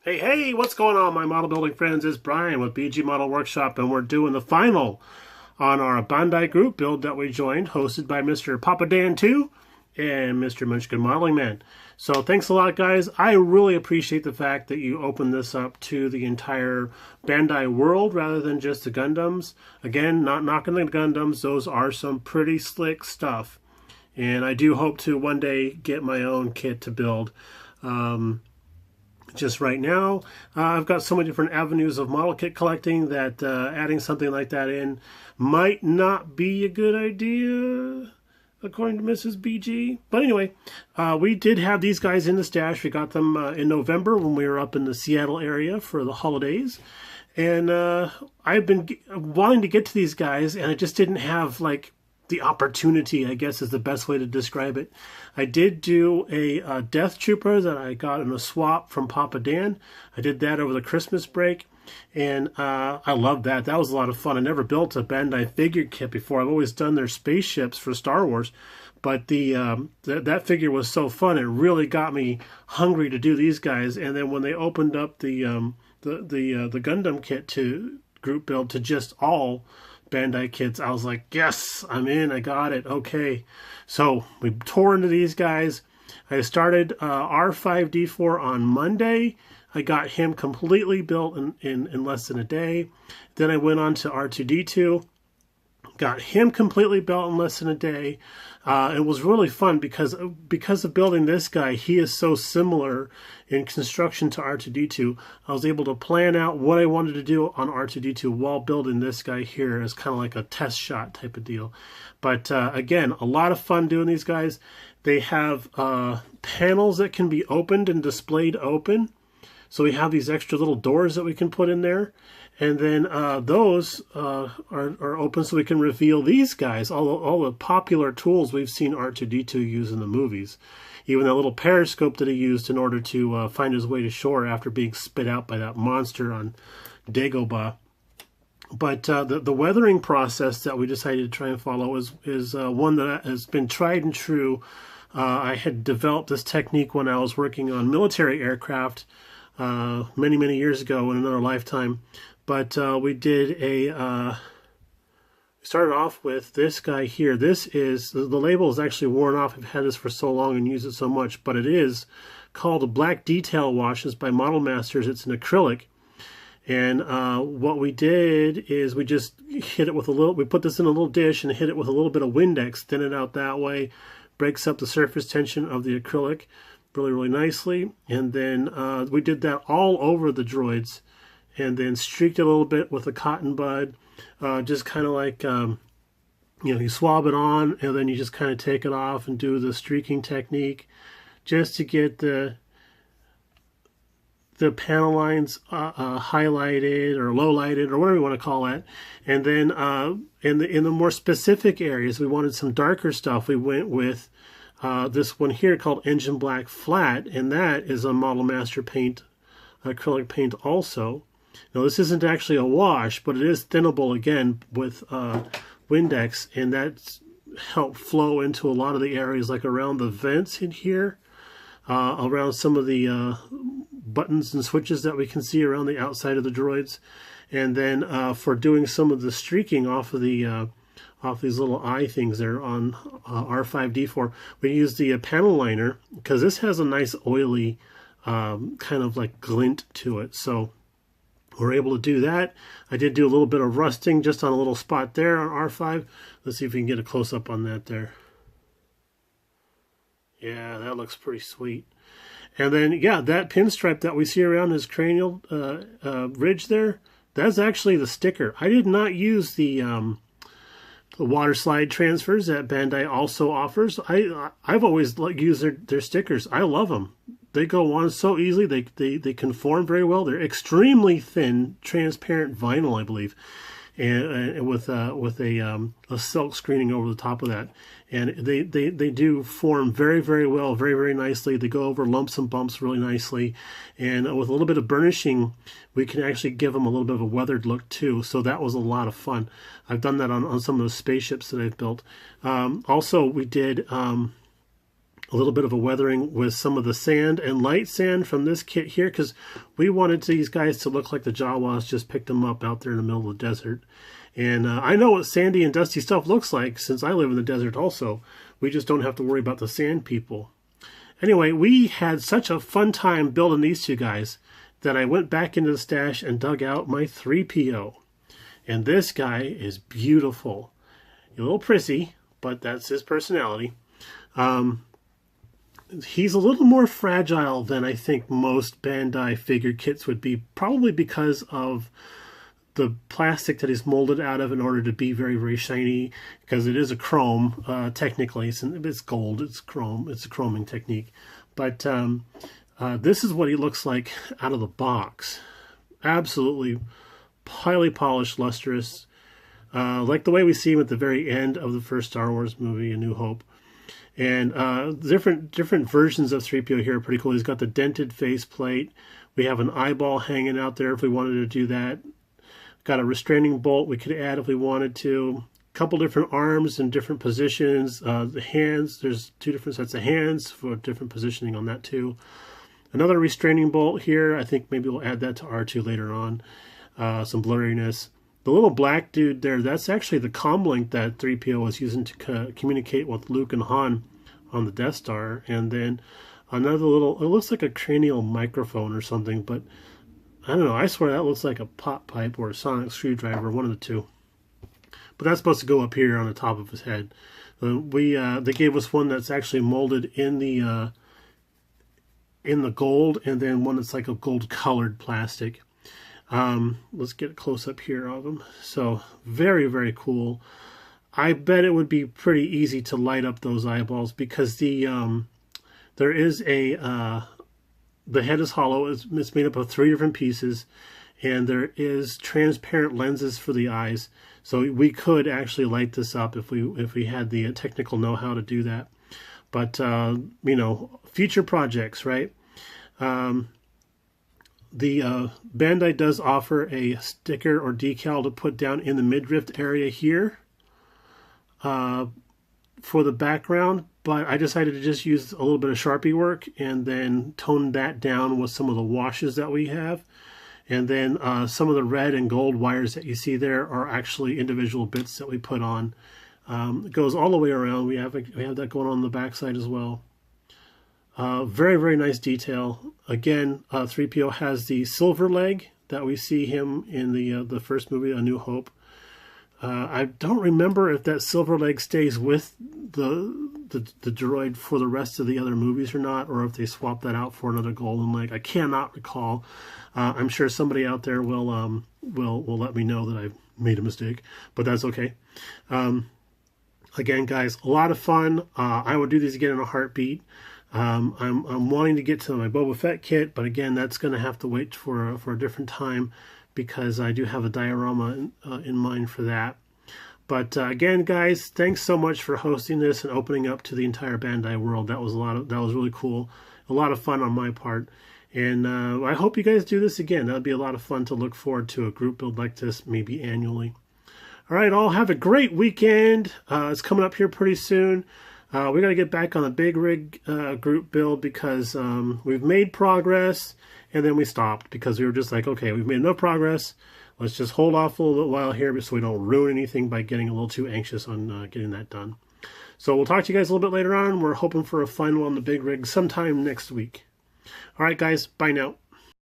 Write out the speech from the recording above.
Hey, what's going on, my model building friends? It's Brian with BG Model Workshop, and we're doing the final on our Bandai group build that we joined, hosted by Mr. Papa Dan 2 and Mr. Munchkin Modeling Man. So thanks a lot, guys. I really appreciate the fact that you opened this up to the entire Bandai world rather than just the Gundams. Again, not knocking the Gundams. Those are some pretty slick stuff. And I do hope to one day get my own kit to build. Just right now, I've got so many different avenues of model kit collecting that adding something like that in might not be a good idea, according to Mrs. BG. But anyway, we did have these guys in the stash. We got them in November when we were up in the Seattle area for the holidays. And I've been wanting to get to these guys, and I just didn't have, like, the opportunity, I guess, is the best way to describe it. I did do a Death Trooper that I got in a swap from Papa Dan. I did that over the Christmas break, and I loved that. That was a lot of fun. I never built a Bandai figure kit before. I've always done their spaceships for Star Wars, but that figure was so fun. It really got me hungry to do these guys. And then when they opened up the Gundam kit to group build to just all Bandai kits, I was like, yes, I'm in, I got it, okay. So we tore into these guys. I started R5D4 on Monday. I got him completely built in less than a day. Then I went on to R2D2. Got him completely built in less than a day. It was really fun because of building this guy. He is so similar in construction to R2D2. I was able to plan out what I wanted to do on R2D2 while building this guy here as kind of like a test shot type of deal. But again, a lot of fun doing these guys. They have panels that can be opened and displayed open. So we have these extra little doors that we can put in there. And then those are open so we can reveal these guys, all the popular tools we've seen R2-D2 use in the movies. Even that little periscope that he used in order to find his way to shore after being spit out by that monster on Dagobah. But the weathering process that we decided to try and follow is one that has been tried and true. I had developed this technique when I was working on military aircraft many years ago in another lifetime. But we did started off with this guy here. This is, the label is actually worn off. I've had this for so long and used it so much, but it is called a Black Detail Wash. It's by Model Masters. It's an acrylic. And what we did is we just hit it with we put this in a little dish and hit it with a little bit of Windex, thin it out that way, breaks up the surface tension of the acrylic really nicely. And then we did that all over the droids, and then streaked it a little bit with a cotton bud, just kind of like, you swab it on, and then you just kind of take it off and do the streaking technique, just to get the panel lines highlighted or low lighted or whatever you want to call it. And then in the more specific areas, we wanted some darker stuff. We went with this one here called Engine Black Flat, and that is a Model Master paint, acrylic paint also. Now this isn't actually a wash, but it is thinnable again with Windex, and that's helped flow into a lot of the areas, like around the vents in here, around some of the buttons and switches that we can see around the outside of the droids. And then for doing some of the streaking off of the off these little eye things there on R5D4, we use the panel liner, because this has a nice oily kind of like glint to it. So we're able to do that. I did do a little bit of rusting just on a little spot there on R5. Let's see if we can get a close-up on that there. Yeah, that looks pretty sweet. And then, yeah, that pinstripe that we see around his cranial ridge there, that's actually the sticker. I did not use the water slide transfers that Bandai also offers. I've always used their stickers. I love them. They go on so easily. They conform very well. They're extremely thin, transparent vinyl, I believe, and with a silk screening over the top of that. And they do form very well, very nicely. They go over lumps and bumps really nicely, and with a little bit of burnishing, we can actually give them a little bit of a weathered look too. So that was a lot of fun. I've done that on some of the spaceships that I've built. Also, we did a little bit of a weathering with some of the sand and light sand from this kit here, because we wanted these guys to look like the Jawas just picked them up out there in the middle of the desert. And I know what sandy and dusty stuff looks like since I live in the desert also. We just don't have to worry about the sand people. Anyway, we had such a fun time building these two guys that I went back into the stash and dug out my 3PO. And this guy is beautiful. A little prissy, but that's his personality. He's a little more fragile than I think most Bandai figure kits would be, probably because of the plastic that he's molded out of in order to be very, very shiny, because it is a chrome, technically. It's gold, it's chrome, it's a chroming technique. But this is what he looks like out of the box. Absolutely highly polished, lustrous, like the way we see him at the very end of the first Star Wars movie, A New Hope. And different versions of 3PO here are pretty cool. He's got the dented faceplate. We have an eyeball hanging out there if we wanted to do that. Got a restraining bolt we could add if we wanted to. A couple different arms in different positions. The hands, there's 2 different sets of hands for different positioning on that too. Another restraining bolt here. I think maybe we'll add that to R2 later on. Some blurriness. The little black dude there, that's actually the comlink that 3PO was using to communicate with Luke and Han on the Death Star. And then another little, it looks like a cranial microphone or something, but I don't know. I swear that looks like a pop pipe or a sonic screwdriver, one of the two. But that's supposed to go up here on the top of his head. They gave us one that's actually molded in the gold, and then one that's like a gold-colored plastic. Let's get a close-up here of him. So, very, very cool. I bet it would be pretty easy to light up those eyeballs, because there is the head is hollow. It's made up of 3 different pieces, and there is transparent lenses for the eyes. So we could actually light this up if we had the technical know-how to do that. But you know, future projects, right? The Bandai does offer a sticker or decal to put down in the midriff area here for the background, but I decided to just use a little bit of Sharpie work and then tone that down with some of the washes that we have. And then some of the red and gold wires that you see there are actually individual bits that we put on. It goes all the way around. We have that going on the back side as well. Very, very nice detail. Again, 3PO has the silver leg that we see him in the first movie, A New Hope. I don't remember if that silver leg stays with the droid for the rest of the other movies or not, or if they swap that out for another golden leg. I cannot recall. I'm sure somebody out there will let me know that I've made a mistake, but that's okay. Again, guys, a lot of fun. I would do these again in a heartbeat. I'm wanting to get to my Boba Fett kit, but again, that's going to have to wait for a different time, because I do have a diorama in mind for that. But again, guys, thanks so much for hosting this and opening up to the entire Bandai world. That was really cool, a lot of fun on my part, and I hope you guys do this again. That would be a lot of fun to look forward to a group build like this, maybe annually. All right, all have a great weekend. It's coming up here pretty soon. We got to get back on the big rig group build, because we've made progress. And then we stopped because we were just like, okay, we've made no progress. Let's just hold off a little bit while here so we don't ruin anything by getting a little too anxious on getting that done. So we'll talk to you guys a little bit later on. We're hoping for a final on the big rig sometime next week. All right, guys. Bye now.